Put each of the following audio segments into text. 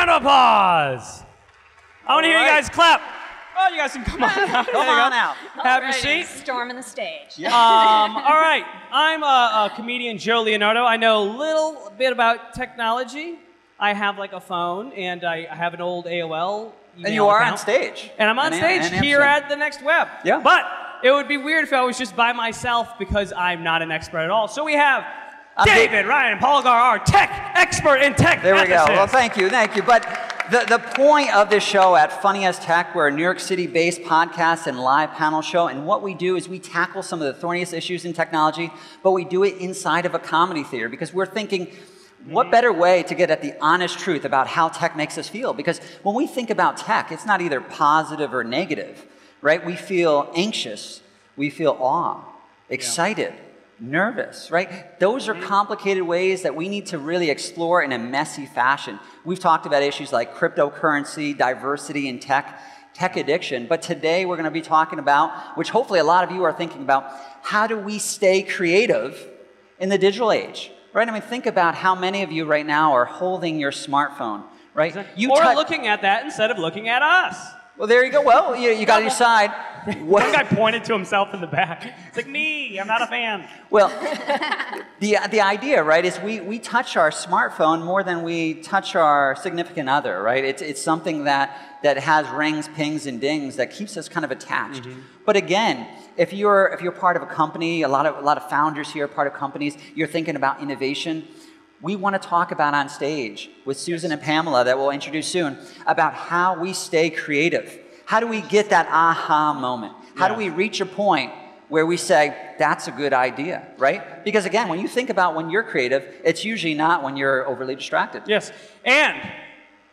round of applause. I want to hear you guys clap. Oh, you guys can come on out. Come on out. Have your seat. Storming the stage. Yeah. All right. I'm a comedian, Joe Leonardo. I know a little bit about technology. I have like a phone, and I have an old AOL email And you are account. on stage. And I'm on stage here at the Next Web. Yeah. But it would be weird if I was just by myself because I'm not an expert at all. So we have David Ryan Polgar, our tech expert in tech. There we go. Well, thank you. But the point of this show at Funniest Tech, we're a New York City-based podcast and live panel show, and what we do is we tackle some of the thorniest issues in technology, but we do it inside of a comedy theater because we're thinking, what better way to get at the honest truth about how tech makes us feel? Because when we think about tech, it's not either positive or negative, right? We feel anxious, we feel awe, excited, nervous, right? Those are complicated ways that we need to really explore in a messy fashion. We've talked about issues like cryptocurrency, diversity in tech addiction, but today we're going to be talking about, which hopefully a lot of you are thinking about, how do we stay creative in the digital age, right? I mean, think about how many of you right now are holding your smartphone, right? Or looking at that instead of looking at us. Well, there you go. Well, you got to decide. One guy pointed to himself in the back. It's like, me, I'm not a fan. Well, the idea, right, is we touch our smartphone more than we touch our significant other, right? It's something that has rings, pings, and dings that keeps us kind of attached. But again, if you're part of a company, a lot of founders here are part of companies, you're thinking about innovation. We want to talk about on stage with Susan and Pamela that we'll introduce soon about how we stay creative. How do we get that aha moment? How do we reach a point where we say, that's a good idea, right? Because again, when you think about when you're creative, it's usually not when you're overly distracted. Yes, and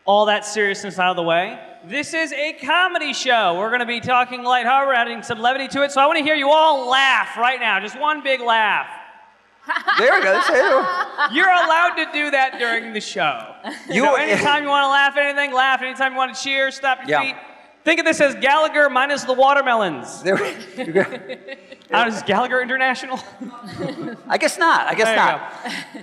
all that seriousness out of the way, this is a comedy show. We're going to be talking lighthearted, we're adding some levity to it, so I want to hear you all laugh right now. Just one big laugh. There we go. You're allowed to do that during the show. Anytime you want to laugh at anything, laugh. Anytime you want to cheer, stop your feet. Think of this as Gallagher minus the watermelons. There we go. Is Gallagher international? I guess not.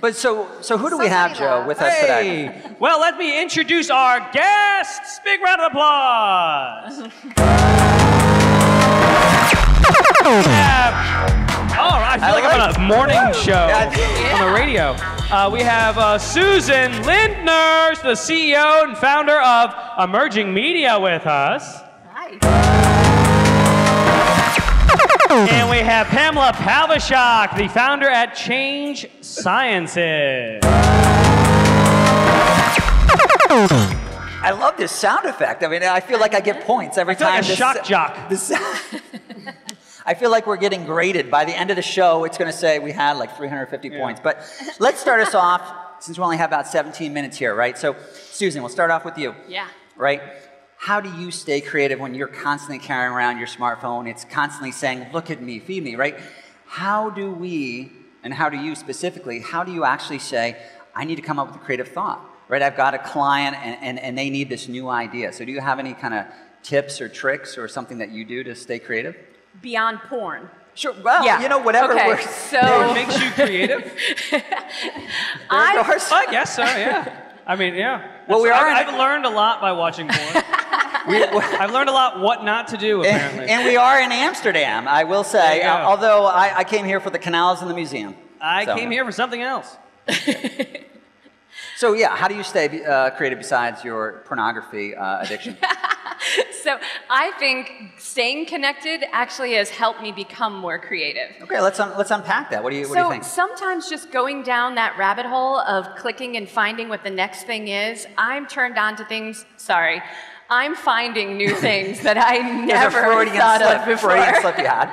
But so who do we have, Joe, with us today? Well, let me introduce our guests. Big round of applause. I feel like I'm on a morning show on the radio. We have Susan Lindner, the CEO and founder of Emerging Media with us. Hi. And we have Pamela Pavishak, the founder at Change Sciences. I love this sound effect. I mean, I feel like I get points every time. Like a shock jock. I feel like we're getting graded. By the end of the show, it's going to say we had like 350 points. But let's start us off, since we only have about 17 minutes here, right? So, Susan, we'll start off with you. Yeah. Right? How do you stay creative when you're constantly carrying around your smartphone? It's constantly saying, look at me, feed me, right? How do we, and how do you specifically, how do you actually say, I need to come up with a creative thought, right? I've got a client and they need this new idea. So do you have any kind of tips or tricks or something that you do to stay creative? Beyond porn. Sure. Well, you know, whatever works. So it makes you creative? I guess so, yeah. I mean, yeah. Well, I've learned a lot by watching porn. I've learned a lot what not to do, apparently. And we are in Amsterdam, I will say, although I came here for the canals and the museum. I came here for something else. So, yeah, how do you stay creative besides your pornography addiction? So I think staying connected actually has helped me become more creative. Okay, let's unpack that. What do you think? So sometimes just going down that rabbit hole of clicking and finding what the next thing is, I'm turned on to things, I'm finding new things that I never thought of before. Freudian slip you had.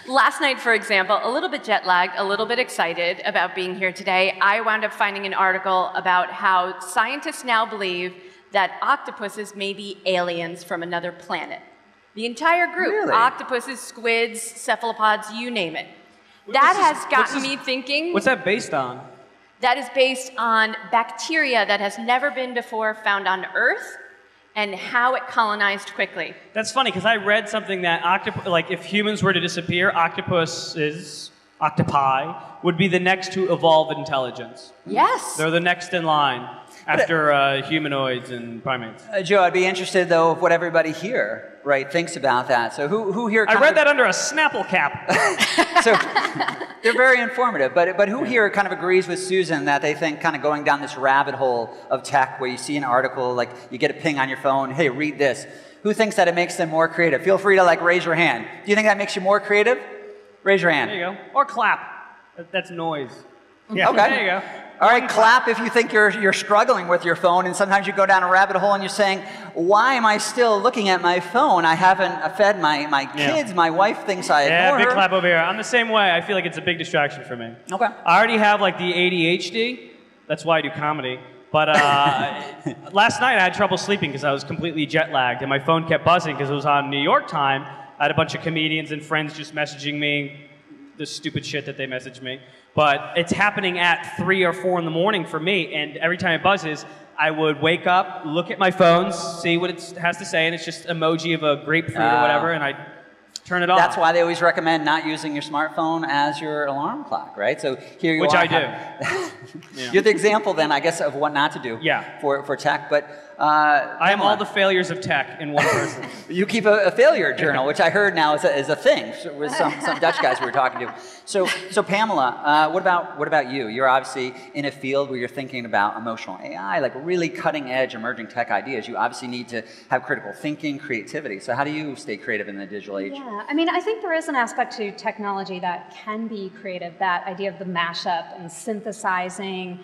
Last night, for example, a little bit jet lagged, a little bit excited about being here today, I wound up finding an article about how scientists now believe that octopuses may be aliens from another planet. The entire group, really? Octopuses, squids, cephalopods, you name it. That has gotten me thinking. What's that based on? That is based on bacteria that has never been before found on Earth and how it colonized quickly. That's funny, because I read something that if humans were to disappear, octopi, would be the next to evolve intelligence. Yes. They're the next in line. after humanoids and primates. Joe, I'd be interested, though, of what everybody here, right, thinks about that. So who here... I read that under a Snapple cap. So they're very informative. But who here kind of agrees with Susan that they think kind of going down this rabbit hole of tech where you see an article, like you get a ping on your phone, hey, read this. Who thinks that it makes them more creative? Feel free to like raise your hand. Do you think that makes you more creative? Raise your hand. There you go. Or clap. That's noise. Yeah. Okay. There you go. All right, clap if you think you're struggling with your phone, and sometimes you go down a rabbit hole and you're saying, why am I still looking at my phone? I haven't fed my kids. My wife thinks I ignore her. Yeah, big clap over here. I'm the same way. I feel like it's a big distraction for me. Okay. I already have like the ADHD. That's why I do comedy. But last night I had trouble sleeping because I was completely jet lagged, and my phone kept buzzing because it was on New York time. I had a bunch of comedians and friends just messaging me the stupid shit that they messaged me. But it's happening at 3 or 4 in the morning for me, and every time it buzzes, I would wake up, look at my phone, see what it has to say, and it's just emoji of a grapefruit or whatever, and I turn it off. That's why they always recommend not using your smartphone as your alarm clock, right? So here you are. Which I do. Yeah. You're the example then, I guess, of what not to do for tech. But I am all the failures of tech in one person. You keep a failure journal, which I heard now is a thing with some Dutch guys we were talking to. So Pamela, what about you? You're obviously in a field where you're thinking about emotional AI, like really cutting edge emerging tech ideas. You obviously need to have critical thinking, creativity. So how do you stay creative in the digital age? Yeah, I mean, I think there is an aspect to technology that can be creative, that idea of the mashup and synthesizing.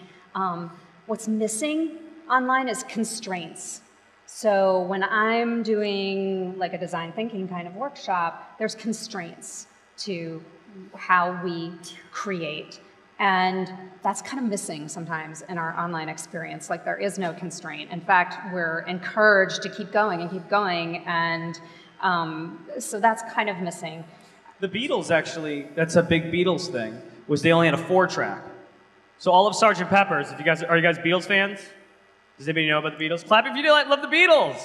What's missing online is constraints. So when I'm doing like a design thinking kind of workshop, there's constraints to how we create. And that's kind of missing sometimes in our online experience. Like there is no constraint. In fact, we're encouraged to keep going and keep going. And so that's kind of missing. The Beatles actually, that's a big Beatles thing, was they only had a 4-track. So all of Sgt. Pepper's, are you guys Beatles fans? Does anybody know about the Beatles? Clap if you do love the Beatles.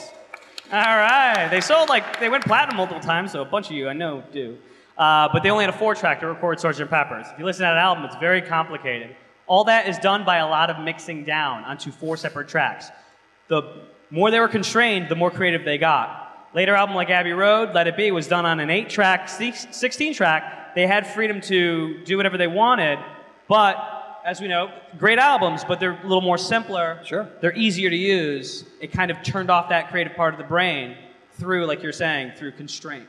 All right. They went platinum multiple times, so a bunch of you I know do. But they only had a 4-track to record Sgt. Pepper's. If you listen to that album, it's very complicated. All that is done by a lot of mixing down onto 4 separate tracks. The more they were constrained, the more creative they got. Later album like Abbey Road, Let It Be, was done on an 8-track, 16-track. They had freedom to do whatever they wanted, but as we know, great albums, but they're a little more simpler. Sure. They're easier to use. It kind of turned off that creative part of the brain through, like you're saying, through constraint.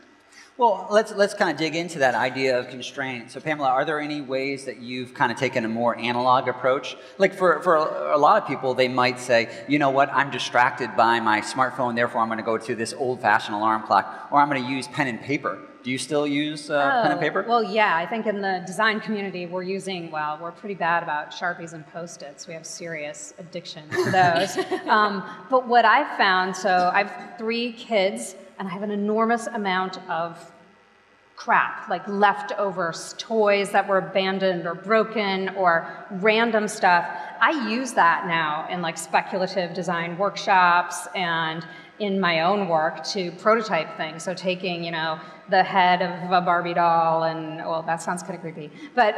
Well, let's kind of dig into that idea of constraint. So Pamela, are there any ways that you've kind of taken a more analog approach? Like for a lot of people, they might say, you know what, I'm distracted by my smartphone, therefore I'm going to go to this old-fashioned alarm clock, or I'm going to use pen and paper. Do you still use pen and paper? Well, yeah, I think in the design community we're pretty bad about Sharpies and Post-its. We have serious addiction to those. But what I've found, so I have 3 kids, and I have an enormous amount of crap, like leftovers, toys that were abandoned or broken or random stuff. I use that now in like speculative design workshops and in my own work to prototype things. So taking, the head of a Barbie doll and, well, that sounds kind of creepy, but,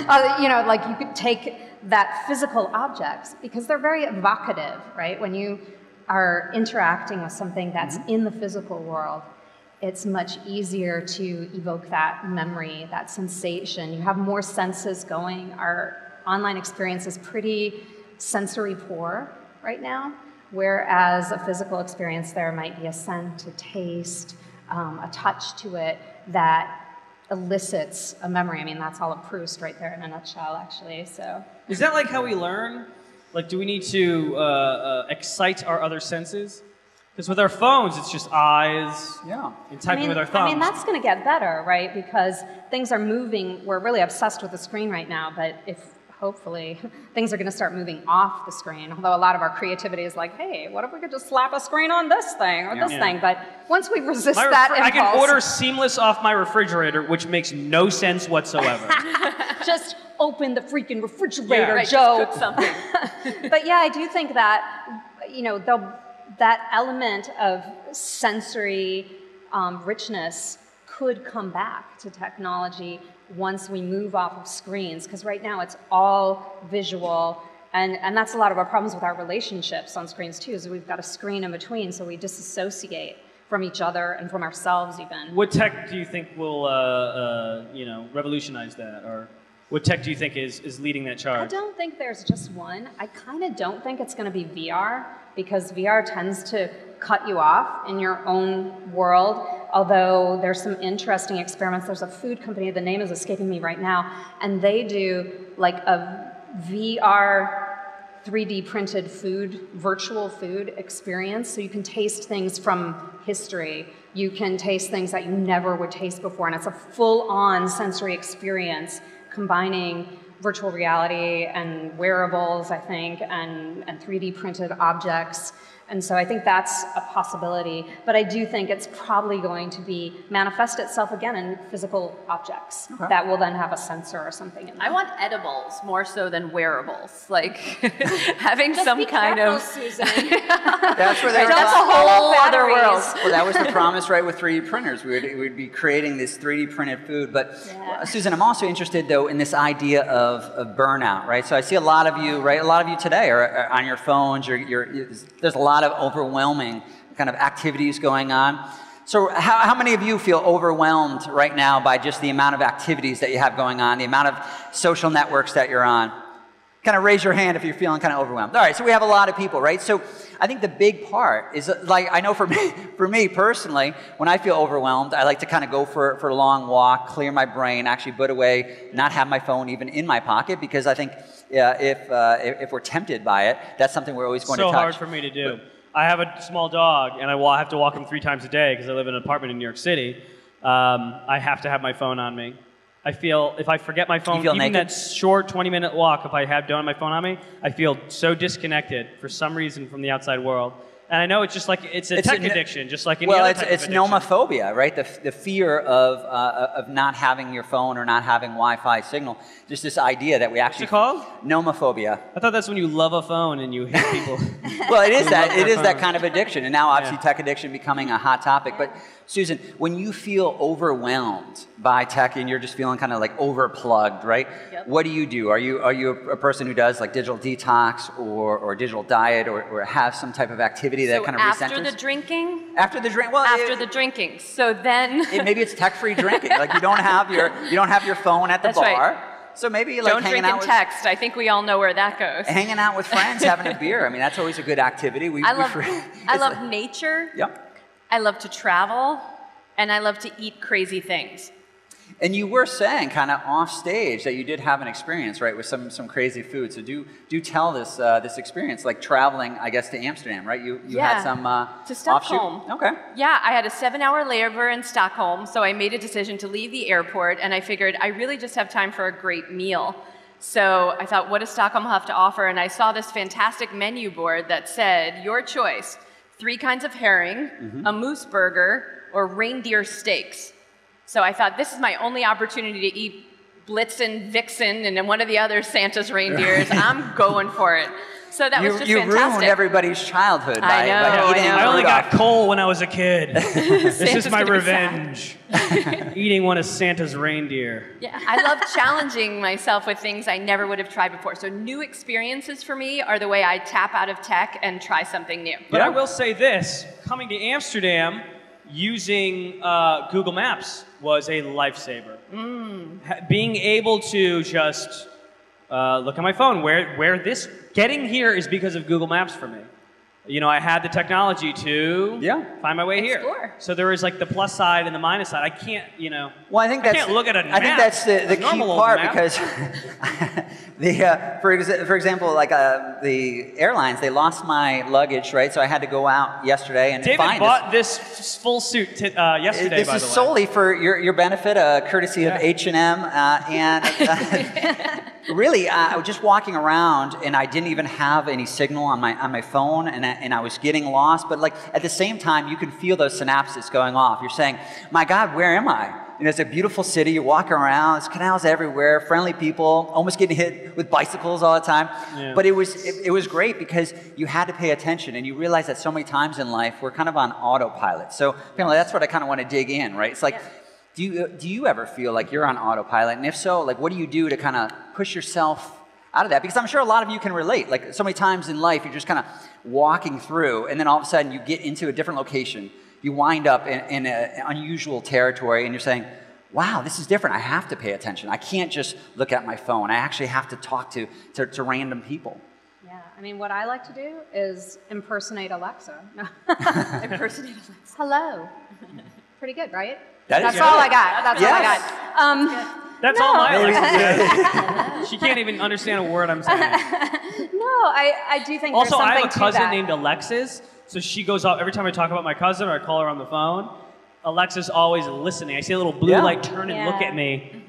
like you could take that physical objects because they're very evocative, right? When you are interacting with something that's in the physical world, it's much easier to evoke that memory, that sensation. You have more senses going. Our online experience is pretty sensory poor right now, whereas a physical experience, there might be a scent, a taste, a touch to it that elicits a memory. I mean, that's all of Proust right there in a nutshell, actually. So, is that like how we learn? Like, do we need to excite our other senses? Because with our phones, it's just eyes and typing with our thumbs. I mean, that's going to get better, right? Because things are moving. We're really obsessed with the screen right now, but hopefully, things are going to start moving off the screen. Although a lot of our creativity is like, hey, what if we could just slap a screen on this thing or this thing? But once we resist that impulse... I can order Seamless off my refrigerator, which makes no sense whatsoever. Just open the freaking refrigerator, Joe. Cook something. But yeah, I do think that, that element of sensory richness could come back to technology once we move off of screens, because right now it's all visual, And that's a lot of our problems with our relationships on screens too, is we've got a screen in between, so we disassociate from each other and from ourselves even. What tech do you think will revolutionize that? Or what tech do you think is leading that charge? I don't think there's just one. I kind of don't think it's going to be VR, because VR tends to cut you off in your own world, although there's some interesting experiments. There's a food company, the name is escaping me right now, and they do like a VR 3D printed food, virtual food experience. So you can taste things from history. You can taste things that you never would taste before, and it's a full-on sensory experience combining virtual reality and wearables, I think, and 3D printed objects. And so I think that's a possibility, but I do think it's probably going to be manifest itself again in physical objects that will then have a sensor or something in them. I want edibles more so than wearables, like having Just some be kind careful, of. Susan. That's where they That's a whole other world. Well, that was the promise, right, with 3D printers. We'd be creating this 3D printed food. But Susan, I'm also interested, though, in this idea of burnout, right? So I see a lot of you, right? A lot of you today are on your phones. There's a lot of overwhelming kind of activities going on. So how many of you feel overwhelmed right now by just the amount of activities that you have going on, the amount of social networks that you're on? Kind of raise your hand if you're feeling kind of overwhelmed. All right, so we have a lot of people, right? So I think the big part is, like, I know for me personally, when I feel overwhelmed, I like to kind of go for a long walk, clear my brain, actually put away, not have my phone even in my pocket, because I think if we're tempted by it, that's something we're always going to touch. So hard for me to do. I have a small dog, and I have to walk him 3 times a day because I live in an apartment in New York City. I have to have my phone on me. I feel if I forget my phone, even naked? that short 20-minute walk, if I don't have my phone on me, I feel so disconnected for some reason from the outside world. And I know it's just like it's a tech addiction, just like any other type of addiction. Well, it's nomophobia, right? The fear of not having your phone or not having Wi-Fi signal. Just this idea that we actually. What's it called? Nomophobia. I thought that's when you love a phone and you hate people. Well, it is that. It is that kind of addiction, and now obviously tech addiction becoming a hot topic. But Susan, when you feel overwhelmed by tech and you're just feeling kind of like overplugged, right? Yep. What do? Are you a person who does like digital detox or digital diet or have some type of activity that kind of recenters? After the drinking? After the drink? Well, After the drinking. So then. Maybe it's tech-free drinking. Like you don't have your phone at the That's bar. right. So maybe like Don't hanging drink out and text. I think we all know where that goes. hanging out with friends, having a beer. I mean, that's always a good activity. I love nature. Yep. I love to travel, and I love to eat crazy things. And you were saying kind of off stage that you did have an experience, right, with some crazy food. So do tell this experience, like traveling, I guess, to Amsterdam, right? You had some to Stockholm. offshoot? Okay. Yeah, I had a 7-hour layover in Stockholm, so I made a decision to leave the airport, and I figured I really just have time for a great meal. So I thought, what does Stockholm have to offer? And I saw this fantastic menu board that said, your choice, 3 kinds of herring, a moose burger, or reindeer steaks. So I thought, this is my only opportunity to eat Blitzen, Vixen, and then one of the other Santa's reindeers. I'm going for it. So that was just you fantastic. ruined everybody's childhood by eating. I only got coal when I was a kid. This Santa's is my gonna be revenge. Eating one of Santa's reindeer. Yeah, I love challenging myself with things I never would have tried before. So new experiences for me are the way I tap out of tech and try something new. But I will say this, coming to Amsterdam, using Google Maps was a lifesaver. Being able to just look at my phone, getting here is because of Google Maps for me. You know, I had the technology to find my way here. So there is like the plus side and the minus side. I can't, Well, I think that's. I can't look at a map. I think that's the key part because for example, like the airlines, they lost my luggage, right? So I had to go out yesterday and David find bought this full suit yesterday. This by is the way. solely for your benefit, courtesy of H&M, and really, I was just walking around, and I didn't even have any signal on my phone, and I was getting lost. But like at the same time, you can feel those synapses going off. You're saying, "My God, where am I?" You know, it's a beautiful city. You're walking around. There's canals everywhere. Friendly people. Almost getting hit with bicycles all the time. Yeah. But it was great because you had to pay attention, and you realize that so many times in life we're kind of on autopilot. So apparently that's what I kind of want to dig in, right? It's like. Do you ever feel like you're on autopilot? And if so, like what do you do to kind of push yourself out of that? Because I'm sure a lot of you can relate. Like so many times in life, you're just kind of walking through, and then all of a sudden you get into a different location. You wind up in an unusual territory, and you're saying, wow, this is different. I have to pay attention. I can't just look at my phone. I actually have to talk to random people. Yeah, I mean, what I like to do is impersonate Alexa. Impersonate Alexa. Hello. Pretty good, right? That's all I got. That's all I got. That's all my Alexa. She can't even understand a word I'm saying. No, I do think also, there's something I have a cousin to that. named Alexis, so she goes off every time I talk about my cousin or I call her on the phone. Alexa's always listening. I see a little blue light turn and look at me.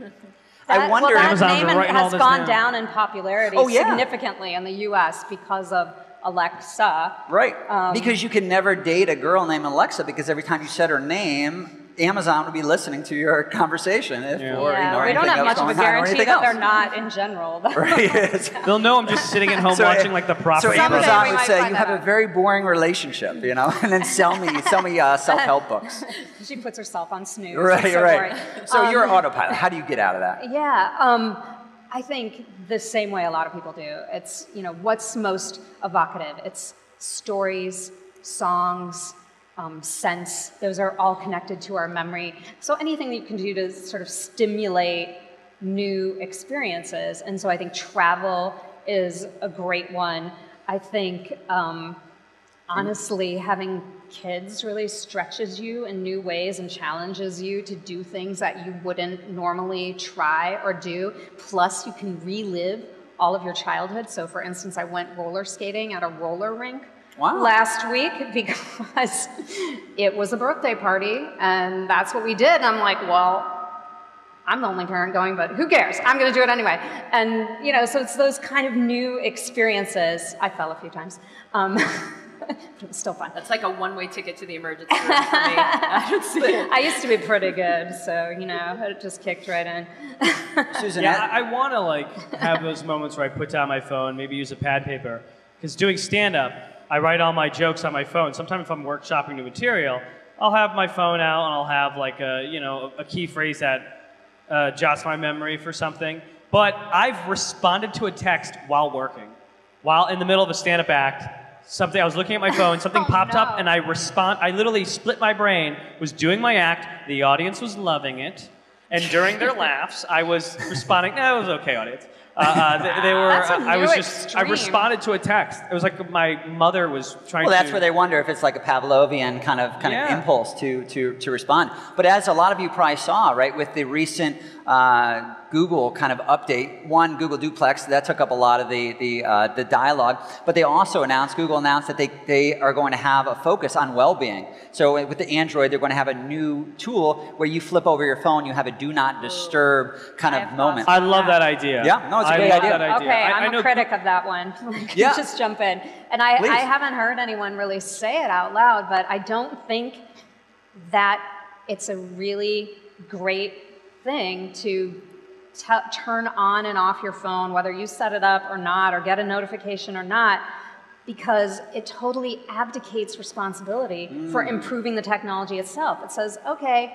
I wonder. Well, that Amazon's name writing all has this gone down. down in popularity significantly in the U.S. because of Alexa. Right. Because you can never date a girl named Alexa because every time you said her name, Amazon would be listening to your conversation. We don't have much of a guarantee that they're not in general. Right. They'll know I'm just sitting at home watching like the So Prophet. Amazon would say, you have a very boring relationship, you know, and then sell me self-help books. She puts herself on snooze. Right, so right. boring. So you're autopilot. How do you get out of that? Yeah, I think the same way a lot of people do. It's, you know, what's most evocative? It's stories, songs, scents. Those are all connected to our memory. So anything that you can do to sort of stimulate new experiences. And so I think travel is a great one. I think, honestly, having kids really stretches you in new ways and challenges you to do things that you wouldn't normally try or do. Plus, you can relive all of your childhood. So for instance, I went roller skating at a roller rink last week because it was a birthday party and that's what we did. And I'm like, well, I'm the only parent going, but who cares? I'm going to do it anyway. And, you know, so it's those kind of new experiences. I fell a few times. But it was still fun. That's like a one-way ticket to the emergency room for me. I used to be pretty good, so, you know, it just kicked right in. Susan, yeah, I want to like have those moments where I put down my phone, maybe use a pad paper. Because doing stand-up, I write all my jokes on my phone. Sometimes if I'm workshopping new material, I'll have my phone out and I'll have like a key phrase that jots my memory for something. But I've responded to a text while working, while in the middle of a stand-up act. I was looking at my phone, something popped up, and I literally split my brain, was doing my act, the audience was loving it, and during their laughs, I was responding, no, it was okay, audience. I responded to a text. It was like my mother was trying to... Well, that's where they wonder if it's like a Pavlovian kind of impulse to respond. But as a lot of you probably saw, right, with the recent Google kind of update, Google Duplex, that took up a lot of the dialogue, but Google announced that they are going to have a focus on well-being. So with the Android, they're going to have a new tool where you flip over your phone, you have a do not disturb kind of moment. I love that idea. Yeah, no, it's a great idea. Okay, I'm a critic of that one. Just jump in. And I haven't heard anyone really say it out loud, but I don't think that it's a really great thing to turn on and off your phone, whether you set it up or not, or get a notification or not, because it totally abdicates responsibility for improving the technology itself. It says, okay,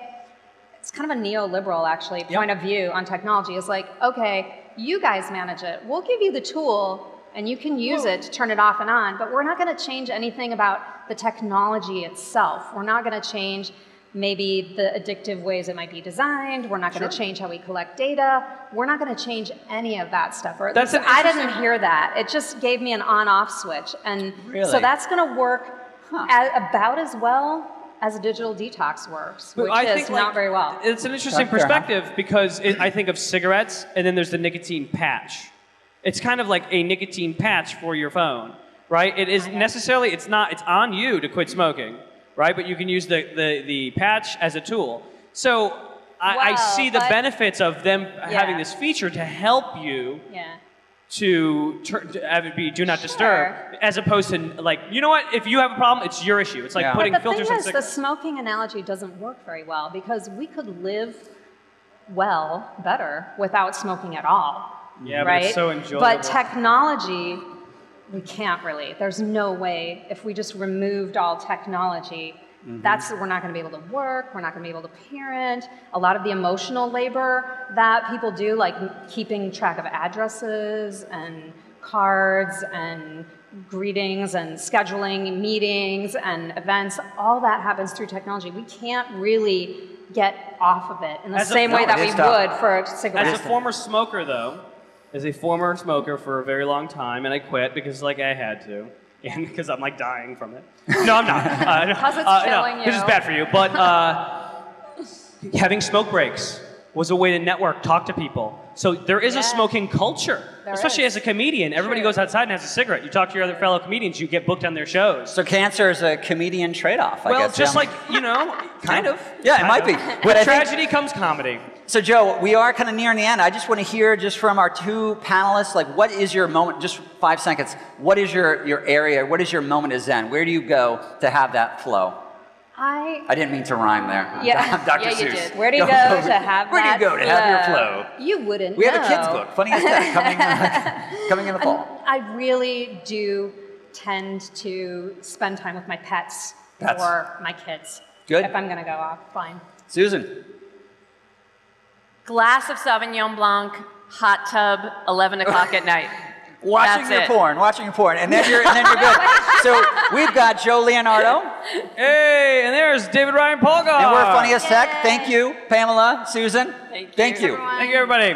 it's kind of a neoliberal, actually, point of view on technology. It's like, okay, you guys manage it. We'll give you the tool, and you can use it to turn it off and on, but we're not going to change anything about the technology itself. We're not going to change maybe the addictive ways it might be designed. We're not going to change how we collect data. We're not going to change any of that stuff. Or I didn't hear that. It just gave me an on-off switch. And so that's going to work about as well as a digital detox works, which is not very well. It's an interesting perspective because I think of cigarettes and then there's the nicotine patch. It's kind of like a nicotine patch for your phone, right? It is necessarily, it's on you to quit smoking. Right, but you can use the patch as a tool. So I see the benefits of them having this feature to help you to have it be do not disturb, as opposed to like, you know what? If you have a problem, it's your issue. It's like putting filters on cigarettes. The smoking analogy doesn't work very well because we could live better without smoking at all. Yeah, right? But it's so enjoyable. But technology, we can't really. There's no way, if we just removed all technology, We're not going to be able to work, we're not going to be able to parent. A lot of the emotional labor that people do, like keeping track of addresses and cards and greetings and scheduling meetings and events, all that happens through technology. We can't really get off of it in the same way that we would for cigarettes. As a former smoker, though, for a very long time, and I quit because I had to. And because I'm dying from it. No, I'm not. Because it's killing you. Because it's bad for you. But having smoke breaks was a way to network, talk to people. So there is a smoking culture, especially as a comedian. Everybody goes outside and has a cigarette. You talk to your other fellow comedians, you get booked on their shows. So cancer is a comedian trade-off, I guess. Well, just kind of. Yeah, it might be. With tragedy comes comedy. So Joe, we are kind of nearing the end. I just want to hear just from our two panelists, what is your moment, just 5 seconds, what is your area, what is your moment of Zen? Where do you go to have that flow? I didn't mean to rhyme there. Yeah. Dr. Seuss. You did. Where do you go to have that Where do you go to have your flow? You wouldn't We have a kid's book, Funniest Tech, coming in the fall. I really do tend to spend time with my pets. Or my kids. Good. If I'm going to go off, fine. Susan. Glass of Sauvignon Blanc, hot tub, 11 o'clock at night. Watching your porn, and then you're good. So we've got Joe Leonardo. Hey, and there's David Ryan Polgar. And we're Funniest Tech. Thank you, Pamela, Susan. Thank you. Thank you, everybody.